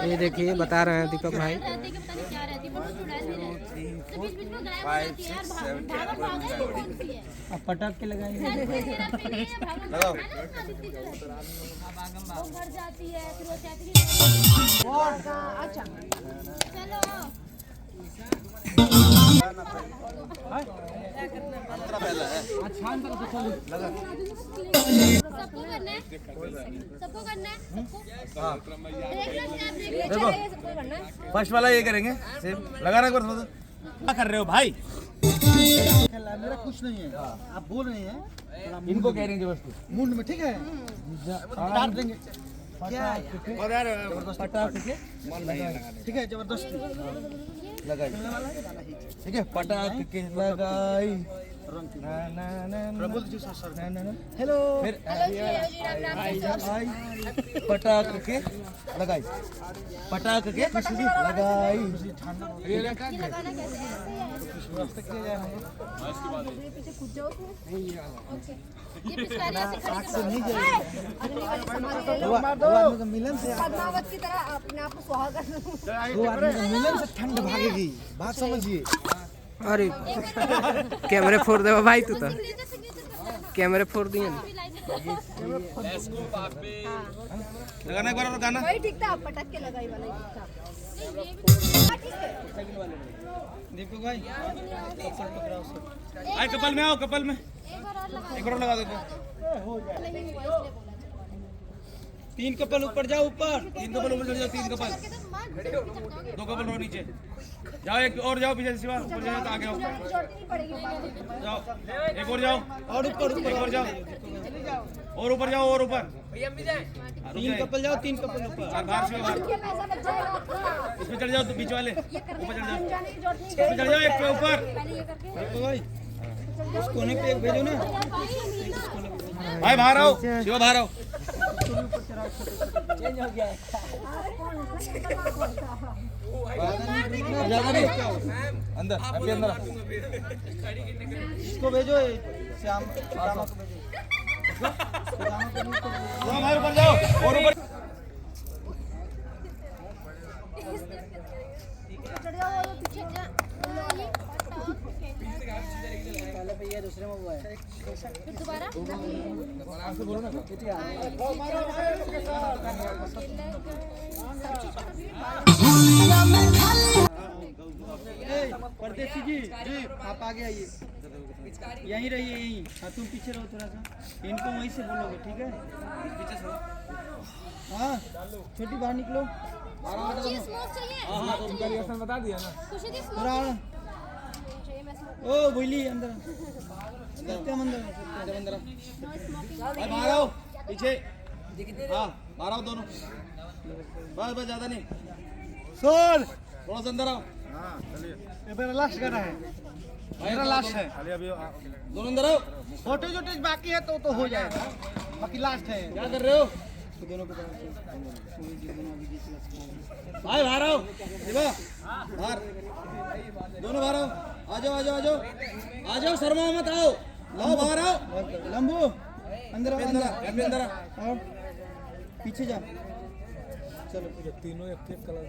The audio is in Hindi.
ये देखिए बता रहे हैं दीपक भाई। अब पटक के लगाएंगे। लगाओ। अच्छा चलो सबको करना है, सबको करना है, देखो फर्स्ट वाला ये करेंगे सेम लगाना एक बार थोड़ा सा। क्या कर रहे हो भाई? मेरा कुछ नहीं है, आप बोल रहे हैं इनको कह रहे हैं बस मुंड में, ठीक है डाल देंगे क्या पटाख के ठीक है जबरदस्ती लगाई। ठीक है पटाख के लगाई ना ना ना बोल दीजिए सर ना ना ना हेलो फिर आई पटाख के लगाई पटाख के लगाई। ये लगाना कैसे है? पीछे कूद जाओ ओके ये पिचकारी ऐसे खड़ी से नहीं जाएगी। अगली वाली संभाल के लो आदमी का मिलन से पद्मावत की तरह अपने आप को सुहागा दो आदमी का मिलन से ठंड भागेगी, बात समझिए। अरे कैमरे फोड़ दे भाई, तू तो कैमरे फोड़ दिए ना। लगाना एक बार और गाना। वही ठीक था, पटक के लगाई वाला ही ठीक था। ठीक है दीपक भाई आए कपल में आओ, कपल में एक बार और लगा एक बार और लगा दो। तीन कपल ऊपर जाओ, ऊपर तीन कपल ऊपर चढ़ जाओ, तीन कपल दो कपल और नीचे जाओ, एक और जाओ पीछे सिवा ऊपर जाओ तो आगे आओ जरूरत नहीं पड़ेगी जाओ, एक और जाओ और ऊपर एक और जाओ और ऊपर जाओ और ऊपर तीन कपल जाओ, तीन कपल ऊपर और बाहर से बाहर पैसा बच जाएगा इसमें चढ़ जाओ तो बीच वाले ऊपर चढ़ जाओ, जाने की जरूरत नहीं इसमें चढ़ जाओ एक पे ऊपर। पहले ये करके दीपक भाई इस कोने पे एक भेजो ना। भाई बाहर आओ, शिवा बाहर आओ। ज्यादा नहीं अंदर अभी अंदर आओ। इसको भेजो श्याम श्यामा को भेजो। जाओ भाई ऊपर जाओ और ऊपर चढ़ जाओ और पीछे जा ये दूसरे में हुआ है फिर दोबारा परदेसी जी जी आप आगे आइए, यहीं रहिए यहीं। हाँ तुम पीछे रहो थोड़ा सा, इनको वहीं से बोलोगे ठीक है। पीछे से हाँ छोटी बाहर निकलो। स्मोक चाहिए उनका रिएक्शन बता दिया ना। खुशी दी स्मोक थोड़ा चाहिए मैं स्मोक ओ बोली अंदर सत्यम अंदर अंदर भाई बाहर आओ पीछे, हाँ बाहर आओ दोनों, बस बस ज्यादा नहीं, सर थोड़ा सा अंदर आओ। ये मेरा लास्ट गाना है, मेरा लास्ट है। दोनों अंदर आओ। छोटे छोटे बाकी है तो हो जाएगा, बाकी लास्ट है। क्या कर रहे हो दोनों को भाई बाहर आओ, शिवा बाहर, दोनों बाहर आओ, आ जाओ आ जाओ आ जाओ आ जाओ, शर्मा मत आओ, लाओ बाहर आओ। लंबू अंदर आओ, अंदर अंदर और पीछे जा। चलो तीनों एक कलर